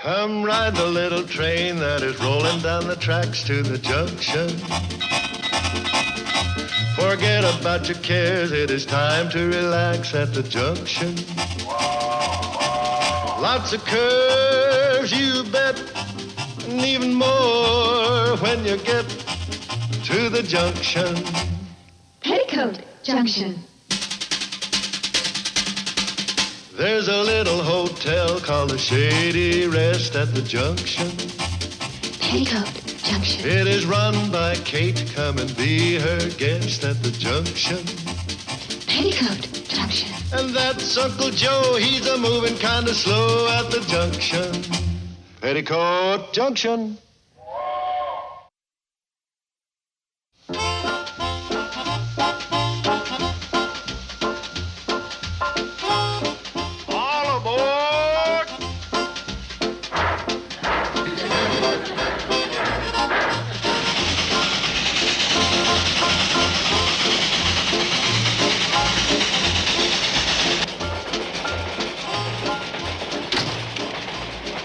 Come ride the little train that is rolling down the tracks to the junction. Forget about your cares, it is time to relax at the junction. Lots of curves, you bet, and even more when you get to the junction. Petticoat Junction. There's a little hotel called the Shady Rest at the junction. Petticoat Junction. It is run by Kate. Come and be her guest at the junction. Petticoat Junction. And that's Uncle Joe. He's a moving kind of slow at the junction. Petticoat Junction.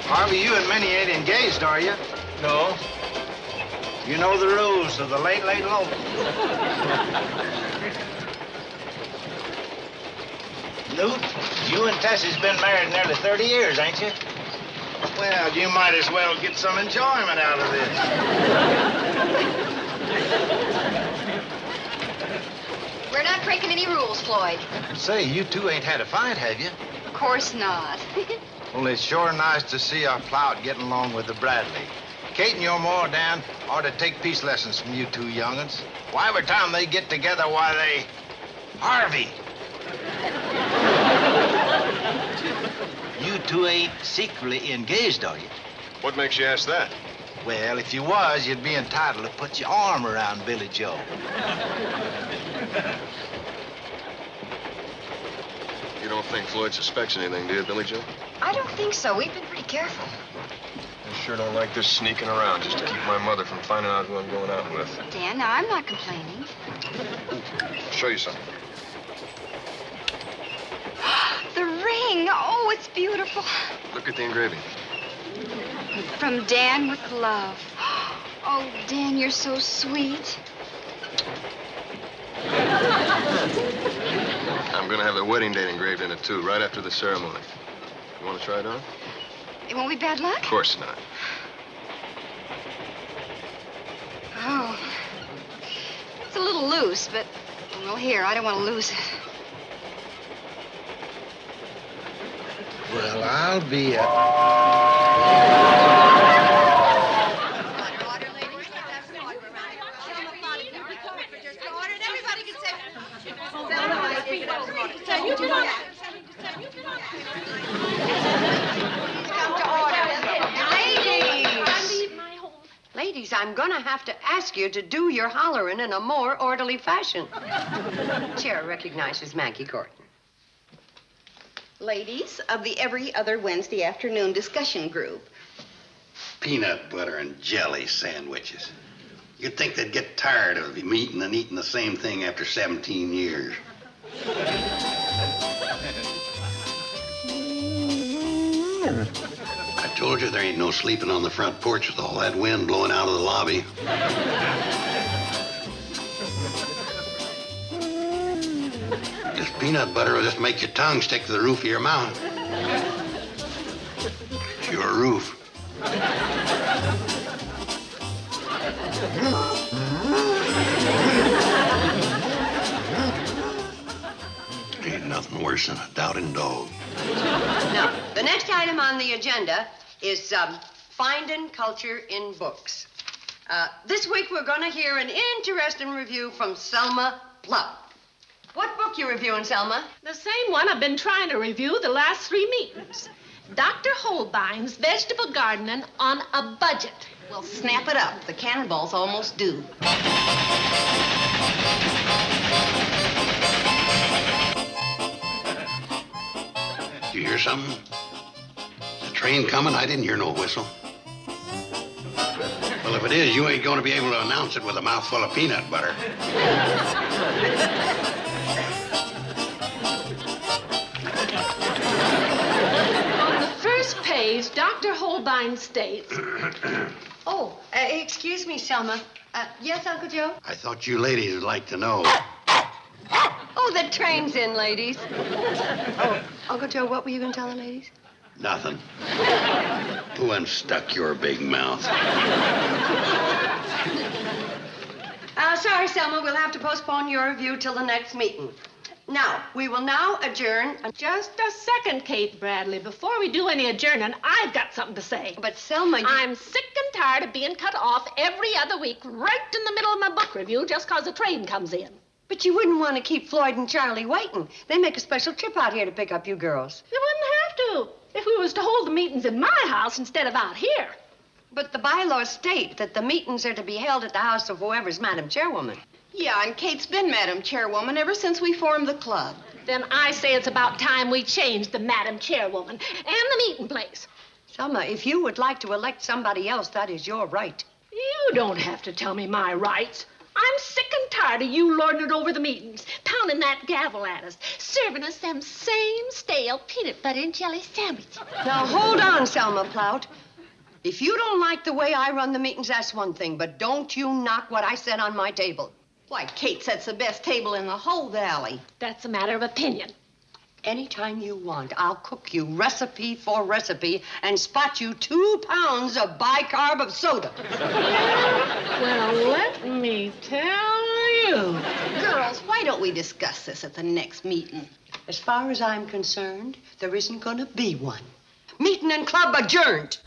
Harvey, you and Minnie ain't engaged, are you? No. You know the rules of the late, late lope. Newt, you and Tessie's been married nearly 30 years, ain't you? Well, you might as well get some enjoyment out of this. We're not breaking any rules, Floyd. Say, you two ain't had a fight, have you? Of course not. Well, it's sure nice to see our Plout getting along with the Bradley. Kate and your ma, Dan, ought to take peace lessons from you two young'uns. Why, every time they get together, why, they... Harvey! You two ain't secretly engaged, are you? What makes you ask that? Well, if you was, you'd be entitled to put your arm around Billy Joe. You don't think Floyd suspects anything, do you, Billy Joe? I don't think so. We've been pretty careful. I sure don't like this sneaking around just to keep my mother from finding out who I'm going out with. Dan, now I'm not complaining. I'll show you something. The ring. Oh, it's beautiful. Look at the engraving. From Dan with love. Oh, Dan, you're so sweet. I'm going to have the wedding date engraved in it, too, right after the ceremony. You want to try it on? It won't be bad luck? Of course not. Oh. It's a little loose, but, well, here, I don't want to lose it. Well, I'll be Ladies, I'm gonna have to ask you to do your hollering in a more orderly fashion. Chair recognizes Maggie Gordon. Ladies of the every other Wednesday afternoon discussion group. Peanut butter and jelly sandwiches. You'd think they'd get tired of meeting and eating the same thing after 17 years. I told you there ain't no sleeping on the front porch with all that wind blowing out of the lobby. This peanut butter will just make your tongue stick to the roof of your mouth. It's your roof. Ain't nothing worse than a doubting dog. Now, the next item on the agenda is finding culture in books. This week we're going to hear an interesting review from Selma Plum. What book you reviewing, Selma? The same one I've been trying to review the last 3 meetings. Dr. Holbein's Vegetable Gardening on a Budget. Well, snap it up. The cannonball's almost due. Did you hear something? The train coming? I didn't hear no whistle. Well, if it is, you ain't going to be able to announce it with a mouthful of peanut butter. On the first page As Dr. Holbein states, Oh, excuse me, Selma. Yes, Uncle Joe? I thought you ladies would like to know. Oh, the train's in, ladies. Oh, Uncle Joe, what were you going to tell the ladies? Nothing. Who unstuck your big mouth? Sorry, Selma. We'll have to postpone your review till the next meeting. Now, we will now adjourn. just a second, Kate Bradley. Before we do any adjourning, I've got something to say. But, Selma, I'm sick and tired of being cut off every other week right in the middle of my book review just 'cause a train comes in. But you wouldn't want to keep Floyd and Charlie waiting. They make a special trip out here to pick up you girls. You wouldn't have to if we was to hold the meetings in my house instead of out here. But the bylaws state that the meetings are to be held at the house of whoever's Madam Chairwoman. Yeah, and Kate's been Madam Chairwoman ever since we formed the club. Then I say it's about time we changed the Madam Chairwoman and the meeting place. Selma, if you would like to elect somebody else, that is your right. You don't have to tell me my rights. I'm sick and tired of you lording it over the meetings, pounding that gavel at us, serving us them same stale peanut butter and jelly sandwiches. Now, hold on, Selma Plout. If you don't like the way I run the meetings, that's one thing, but don't you knock what I said on my table. Why, Kate sets the best table in the whole valley. That's a matter of opinion. Anytime you want, I'll cook you recipe for recipe and spot you 2 pounds of bicarb of soda. Well, let me tell you. Girls, why don't we discuss this at the next meeting? As far as I'm concerned, there isn't going to be one. Meeting and club adjourned.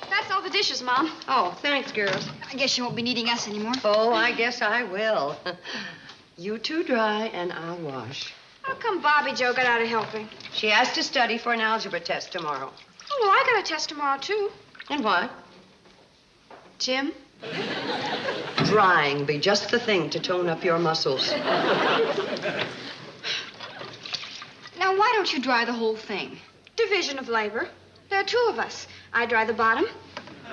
That's all the dishes, Mom. Oh, thanks, girls. I guess you won't be needing us anymore. Oh, I guess I will. You two dry, and I'll wash. How come Bobby Joe got out of helping? She has to study for an algebra test tomorrow. Oh, well, I got a test tomorrow, too. And what? Jim? Drying be just the thing to tone up your muscles. Now, why don't you dry the whole thing? Division of labor. There are 2 of us. I dry the bottom,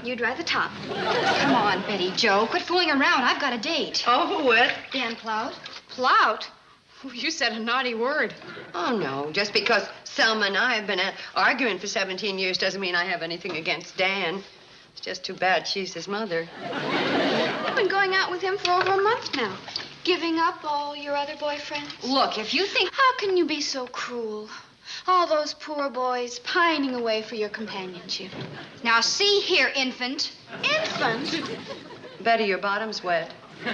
you dry the top. Come on, Betty Joe. Quit fooling around. I've got a date. Over with. Dan Plout. Plout? Oh, you said a naughty word. Oh, no. Just because Selma and I have been arguing for 17 years doesn't mean I have anything against Dan. It's just too bad she's his mother. You've been going out with him for over a month now. Giving up all your other boyfriends. Look, if you think... How can you be so cruel? All those poor boys pining away for your companionship. Now, see here, infant. Infant? Betty, your bottom's wet. No,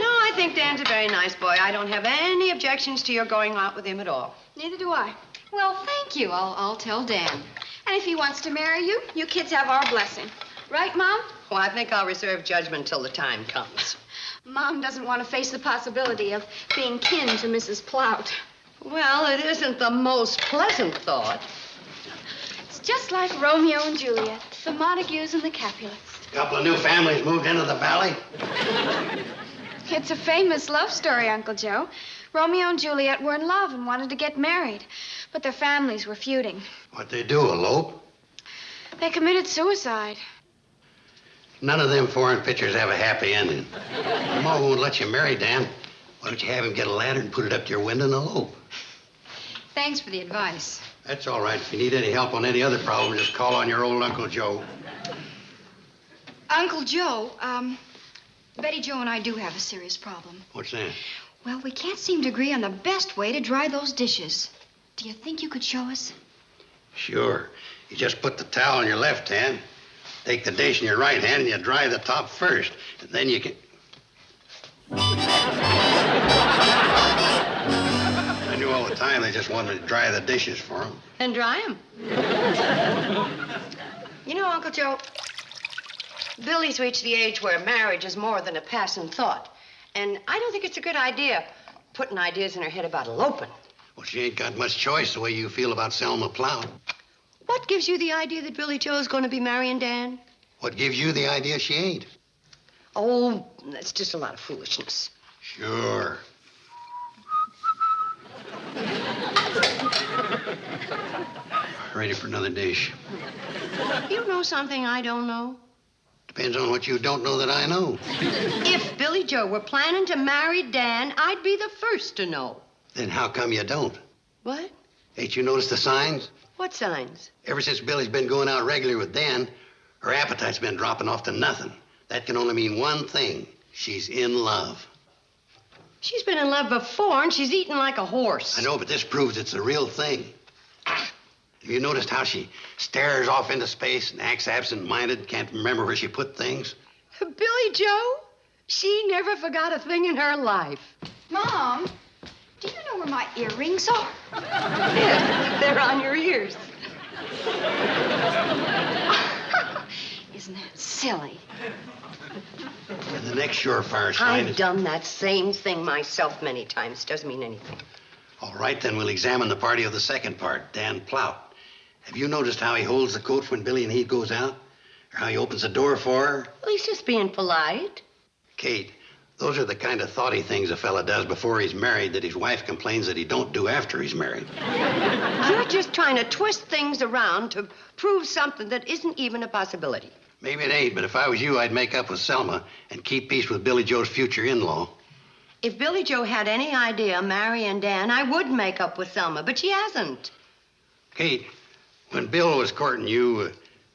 I think Dan's a very nice boy. I don't have any objections to your going out with him at all. Neither do I. Well, thank you. I'll tell Dan. And if he wants to marry you, you kids have our blessing. Right, Mom? Well, I think I'll reserve judgment till the time comes. Mom doesn't want to face the possibility of being kin to Mrs. Plout. Well, it isn't the most pleasant thought. It's just like Romeo and Juliet, the Montagues and the Capulets. A couple of new families moved into the valley. It's a famous love story, Uncle Joe. Romeo and Juliet were in love and wanted to get married, but their families were feuding. What'd they do, elope? They committed suicide. None of them foreign pictures have a happy ending. Your mom won't let you marry Dan. Why don't you have him get a ladder and put it up to your window and elope? Thanks for the advice. That's all right. If you need any help on any other problem, just call on your old Uncle Joe. Uncle Joe, Betty Joe and I do have a serious problem. What's that? Well, we can't seem to agree on the best way to dry those dishes. Do you think you could show us? Sure. You just put the towel in your left hand, take the dish in your right hand, and you dry the top first. And then you can... I knew all the time they just wanted to dry the dishes for them. And dry them. You know, Uncle Joe, Billy's reached the age where marriage is more than a passing thought. And I don't think it's a good idea putting ideas in her head about eloping. Well, she ain't got much choice the way you feel about Selma Plout. What gives you the idea that Billy Joe's going to be marrying Dan? What gives you the idea she ain't? Oh, that's just a lot of foolishness. Sure. Ready for another dish. You know something I don't know? Depends on what you don't know that I know. If Billy Joe were planning to marry Dan, I'd be the first to know. Then how come you don't? What? Ain't you noticed the signs? What signs? Ever since Billy's been going out regular with Dan, her appetite's been dropping off to nothing. That can only mean one thing. She's in love. She's been in love before, and she's eaten like a horse. I know, but this proves it's a real thing. Have you noticed how she stares off into space and acts absent-minded, can't remember where she put things? Billy Joe? She never forgot a thing in her life. Mom, do you know where my earrings are? Yeah, they're on your ears. Isn't that silly? And the next surefire sign I've done that same thing myself many times. Doesn't mean anything. All right, then we'll examine the party of the second part, Dan Plout. Have you noticed how he holds the coat when Billy and he goes out? Or how he opens the door for her? Well, he's just being polite. Kate, those are the kind of thoughty things a fella does before he's married that his wife complains that he don't do after he's married. You're just trying to twist things around to prove something that isn't even a possibility. Maybe it ain't, but if I was you, I'd make up with Selma and keep peace with Billy Joe's future in-law. If Billy Joe had any idea of marrying Dan, I would make up with Selma, but she hasn't. Kate, when Bill was courting you,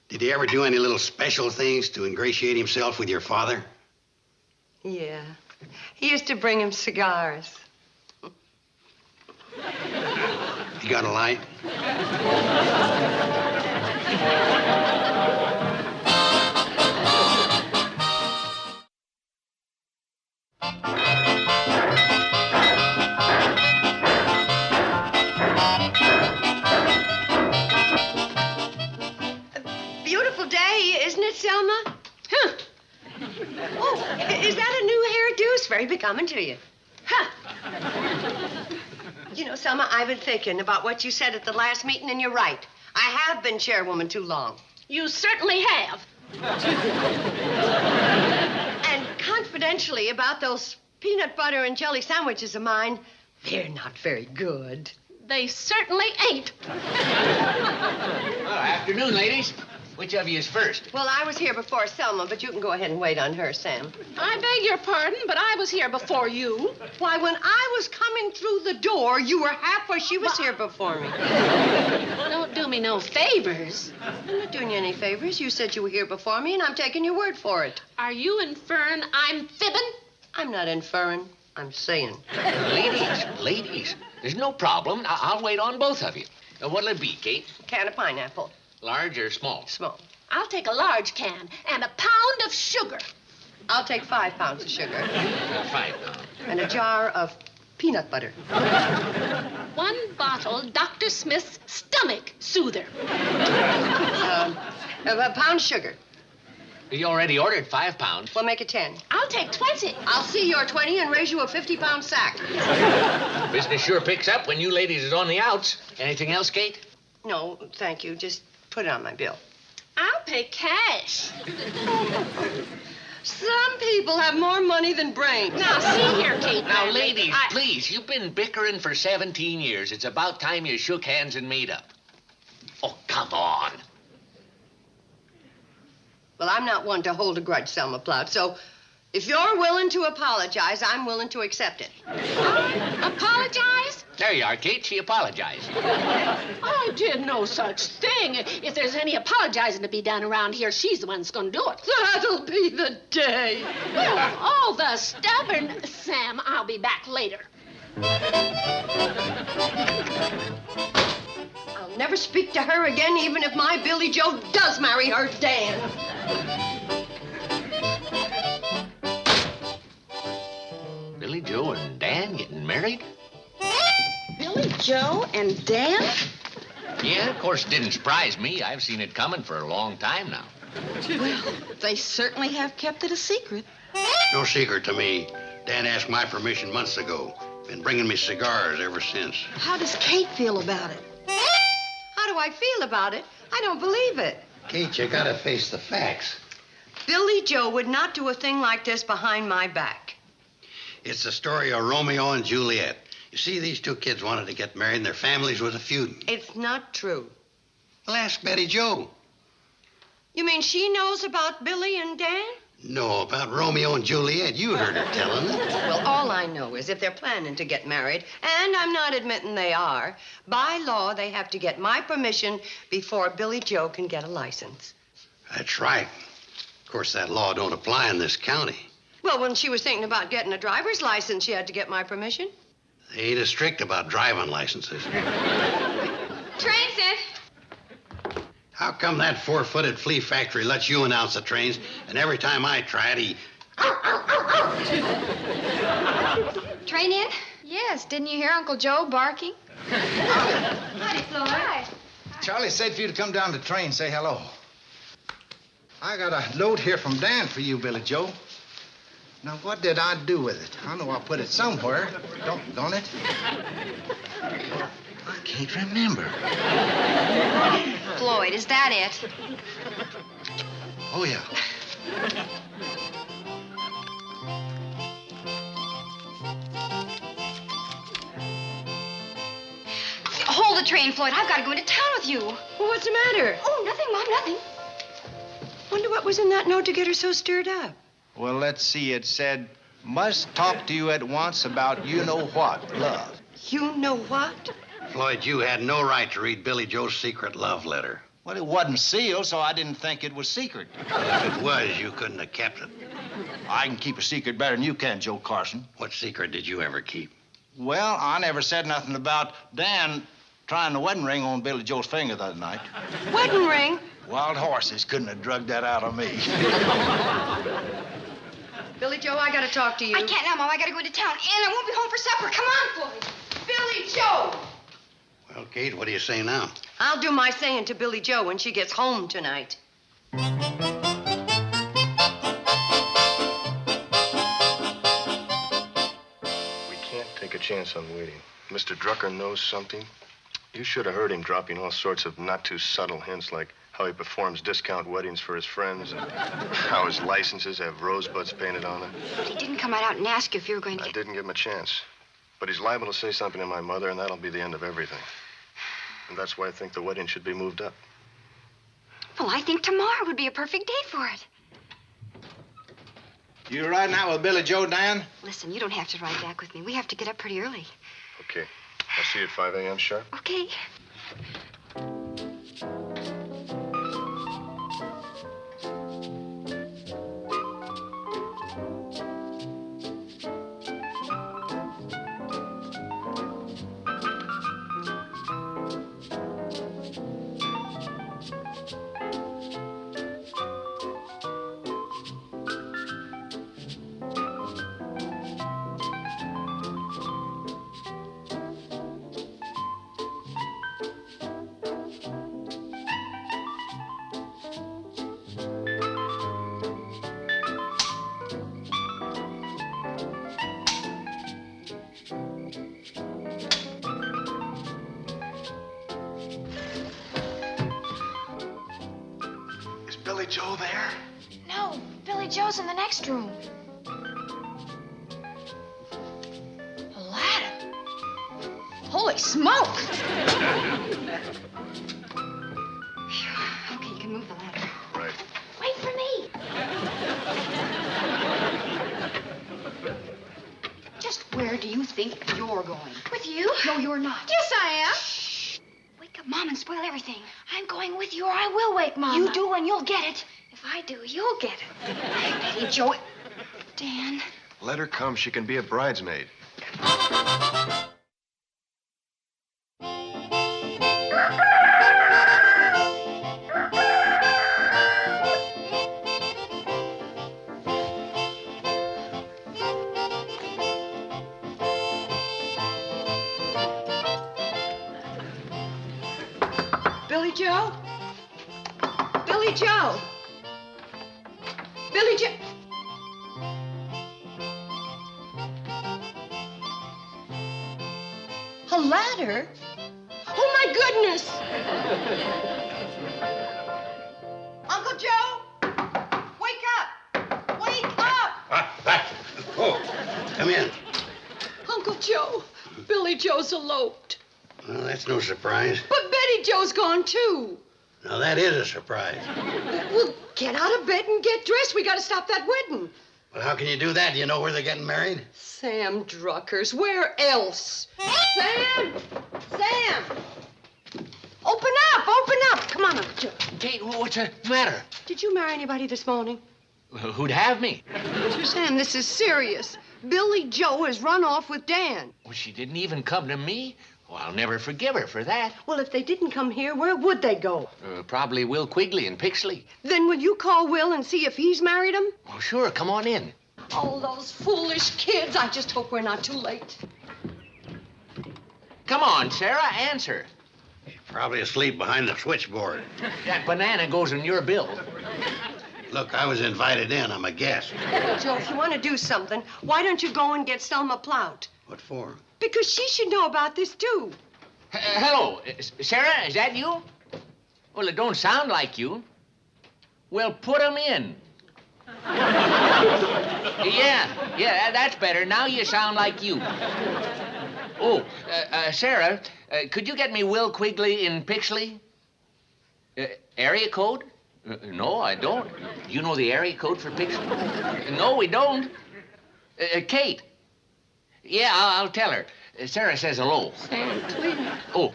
did he ever do any little special things to ingratiate himself with your father? Yeah. He used to bring him cigars. You got a light? Beautiful day, isn't it, Selma? Huh. Oh, is that a new hairdo? It's very becoming to you. Huh. You know, Selma, I've been thinking about what you said at the last meeting, and you're right. I have been chairwoman too long. You certainly have. And confidentially about those peanut butter and jelly sandwiches of mine, they're not very good. They certainly ain't. Well, afternoon, ladies. Which of you is first? Well, I was here before Selma, but you can go ahead and wait on her, Sam. I beg your pardon, but I was here before you. Why, when I was coming through the door, you were halfway. She was here before me. Don't do me no favors. I'm not doing you any favors. You said you were here before me, and I'm taking your word for it. Are you inferring I'm fibbing? I'm not inferring. I'm saying. Ladies, there's no problem. I'll wait on both of you. What'll it be, Kate? Can of pineapple. Large or small? Small. I'll take a large can and a pound of sugar. I'll take 5 pounds of sugar. 5 pounds. And a jar of peanut butter. 1 bottle Dr. Smith's stomach soother. A pound sugar. You already ordered 5 pounds. We'll make it 10. I'll take 20. I'll see your 20 and raise you a 50-pound sack. Business sure picks up when you ladies is on the outs. Anything else, Kate? No, thank you. Just put it on my bill. I'll pay cash. Some people have more money than brains. Now, see here, Kate. Now, ladies, please, you've been bickering for 17 years. It's about time you shook hands and made up. Oh, come on. Well, I'm not one to hold a grudge, Selma Plout, so if you're willing to apologize, I'm willing to accept it. Apologize? There you are, Kate. She apologized. I did no such thing. If there's any apologizing to be done around here, she's the one that's going to do it. That'll be the day. Well, all the stubborn... Sam, I'll be back later. I'll never speak to her again, even if my Billy Joe does marry her Dan. Billy Joe and Dan getting married? Billy Joe and Dan? Yeah, of course, it didn't surprise me. I've seen it coming for a long time now. Well, they certainly have kept it a secret. No secret to me. Dan asked my permission months ago. Been bringing me cigars ever since. How does Kate feel about it? How do I feel about it? I don't believe it. Kate, you gotta face the facts. Billy Joe would not do a thing like this behind my back. It's the story of Romeo and Juliet. You see, these 2 kids wanted to get married and their families was a feuding. It's not true. Well, ask Betty Joe. You mean she knows about Billy and Dan? No, about Romeo and Juliet. You heard her telling it. Well, all I know is if they're planning to get married, and I'm not admitting they are, by law, they have to get my permission before Billy Joe can get a license. That's right. Of course, that law don't apply in this county. Well, when she was thinking about getting a driver's license, she had to get my permission. They ain't as strict about driving licenses. Train's in. How come that four-footed flea factory lets you announce the trains, and every time I try it, he... Train in? Yes, didn't you hear Uncle Joe barking? Howdy, Floyd. Hi. Charlie said for you to come down to the train and say hello. I got a note here from Dan for you, Billy Joe. Now, what did I do with it? I know I put it somewhere. Don't it? I can't remember. Floyd, is that it? Oh, yeah. Hold the train, Floyd. I've got to go into town with you. Well, what's the matter? Oh, nothing, Mom, nothing. Wonder what was in that note to get her so stirred up. Well, let's see. It said, must talk to you at once about you-know-what, love. You know what? Floyd, you had no right to read Billy Joe's secret love letter. Well, it wasn't sealed, so I didn't think it was secret. If it was, you couldn't have kept it. I can keep a secret better than you can, Joe Carson. What secret did you ever keep? Well, I never said nothing about Dan trying the wedding ring on Billy Joe's finger the other night. Wedding ring? Wild horses couldn't have drugged that out of me. Billy Joe, I gotta talk to you. I can't now, Mom. I got to go into town, and I won't be home for supper. Come on, Floyd. Billy Joe! Well, Kate, what do you say now? I'll do my saying to Billy Joe when she gets home tonight. We can't take a chance on waiting. Mr. Drucker knows something. You should have heard him dropping all sorts of not-too-subtle hints, like how he performs discount weddings for his friends and how his licenses have rosebuds painted on them. But he didn't come right out and ask you if you were going to I get... didn't give him a chance. But he's liable to say something to my mother, and that'll be the end of everything. And that's why I think the wedding should be moved up. Well, I think tomorrow would be a perfect date for it. You riding out with Billy Joe, Dan? Listen, you don't have to ride back with me. We have to get up pretty early. Okay. I'll see you at 5 a.m. sharp. Okay. Billy Joe there? No, Billy Joe's in the next room. A ladder. Holy smoke! Okay, you can move the ladder. Right. Wait for me. Just where do you think you're going? With you? No, you're not. Yes, I am. Wake up Mom and spoil everything. I'm going with you or I will wake Mama. You do and you'll get it. If I do, you'll get it. Betty, Joe... Dan... Let her come. She can be a bridesmaid. Billy Joe? Billy Joe! Billy Joe! A ladder? Oh, my goodness! Uncle Joe! Wake up! Wake up! Oh, come in. Uncle Joe, Billy Joe's eloped. Well, that's no surprise. But Betty Joe's gone, too. Now, that is a surprise. Well, get out of bed and get dressed. We got to stop that wedding. But how can you do that? Do you know where they're getting married? Sam Druckers, where else? Sam! Sam! Open up, open up. Come on, Uncle Joe. Kate, what's the matter? Did you marry anybody this morning? Who'd have me? Sam, this is serious. Billy Joe has run off with Dan. Well, she didn't even come to me. Well, I'll never forgive her for that. Well, if they didn't come here, where would they go? Probably Will Quigley in Pixley. Then will you call Will and see if he's married him? Oh, sure. Come on in. Oh, those foolish kids. I just hope we're not too late. Come on, Sarah, answer. She's probably asleep behind the switchboard. That banana goes in your bill. Look, I was invited in. I'm a guest. Joe, if you want to do something, why don't you go and get Selma Plout? What for? Because she should know about this, too. Hello, Sarah, is that you? Well, it don't sound like you. Well, put 'em in. Yeah, that's better. Now you sound like you. Oh, Sarah, could you get me Will Quigley in Pixley? Area code? No, I don't. You know the area code for Pixley? No, we don't. Kate. Yeah, I'll tell her. Sarah says hello. Sam, please. Oh,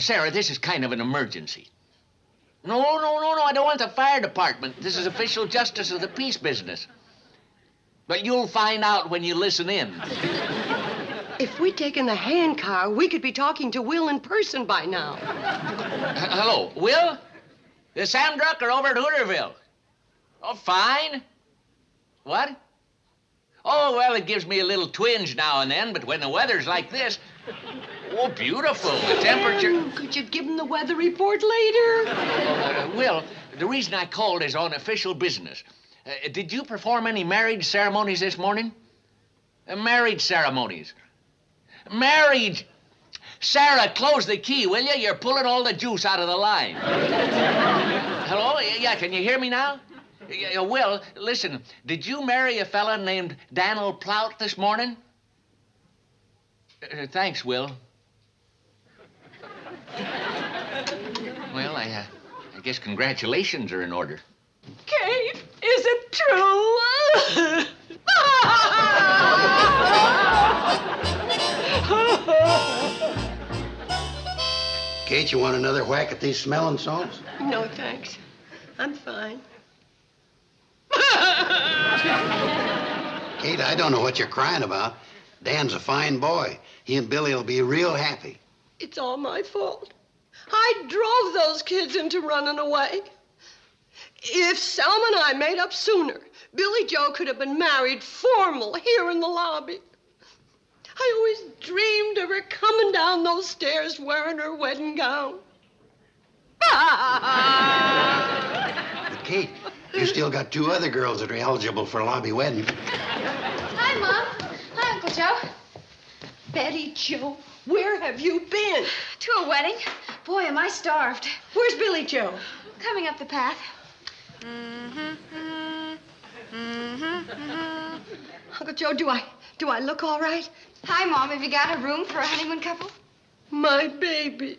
Sarah, this is kind of an emergency. No, I don't want the fire department. This is official justice of the peace business. But you'll find out when you listen in. If we'd taken the hand car, we could be talking to Will in person by now. Hello, Will? Is Sam Drucker over at Hooterville? Oh, fine. What? Oh, well, it gives me a little twinge now and then, but when the weather's like this... Oh, beautiful. The temperature... Could you give him the weather report later? Will, the reason I called is on official business. Did you perform any marriage ceremonies this morning? Marriage ceremonies. Marriage! Sarah, close the key, will you? You're pulling all the juice out of the line. Hello? Yeah, can you hear me now? Will, listen, did you marry a fella named Daniel Plout this morning? Thanks, Will. Well, I guess congratulations are in order. Kate, is it true? Kate, you want another whack at these smelling salts? No, thanks. I'm fine. Kate, I don't know what you're crying about. Dan's a fine boy. He and Billy will be real happy. It's all my fault. I drove those kids into running away. If Selma and I made up sooner, Billy Joe could have been married formal here in the lobby. I always dreamed of her coming down those stairs wearing her wedding gown. But Kate, you still got 2 other girls that are eligible for lobby wedding. Hi, Mom. Hi, Uncle Joe. Betty Joe, where have you been? To a wedding. Boy, am I starved. Where's Billy Joe? Coming up the path. Uncle Joe, do I look all right? Hi, Mom. Have you got a room for a honeymoon couple? My baby.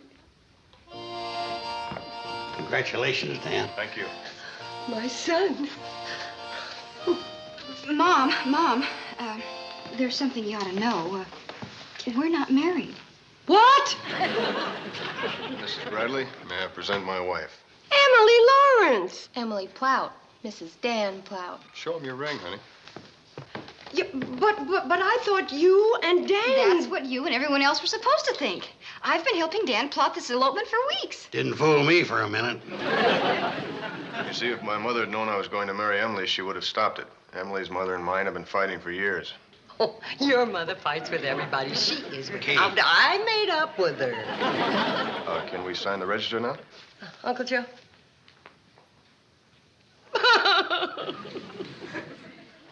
Congratulations, Dan. Thank you. My son. Mom, there's something you ought to know. We're not married. What? Mrs. Bradley, may I present my wife? Emily Lawrence. Emily Plout, Mrs. Dan Plout. Show him your ring, honey. Yeah, but I thought you and Dan... That's what you and everyone else were supposed to think. I've been helping Dan plot this elopement for weeks. Didn't fool me for a minute. You see, if my mother had known I was going to marry Emily, she would have stopped it. Emily's mother and mine have been fighting for years. Oh, your mother fights with everybody. She is. Kate. I made up with her. Can we sign the register now? Uncle Joe?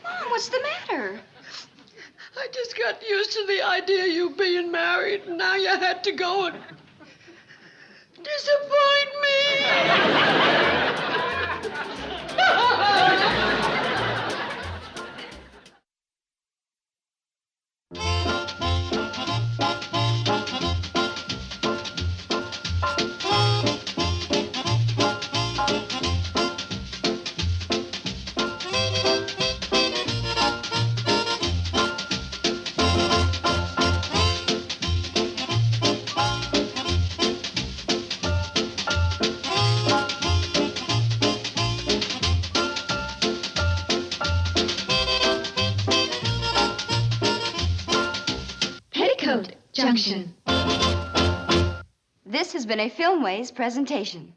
Mom, what's the matter? I just got used to the idea of you being married, and now you had to go and disappoint me. Junction. This has been a Filmways presentation.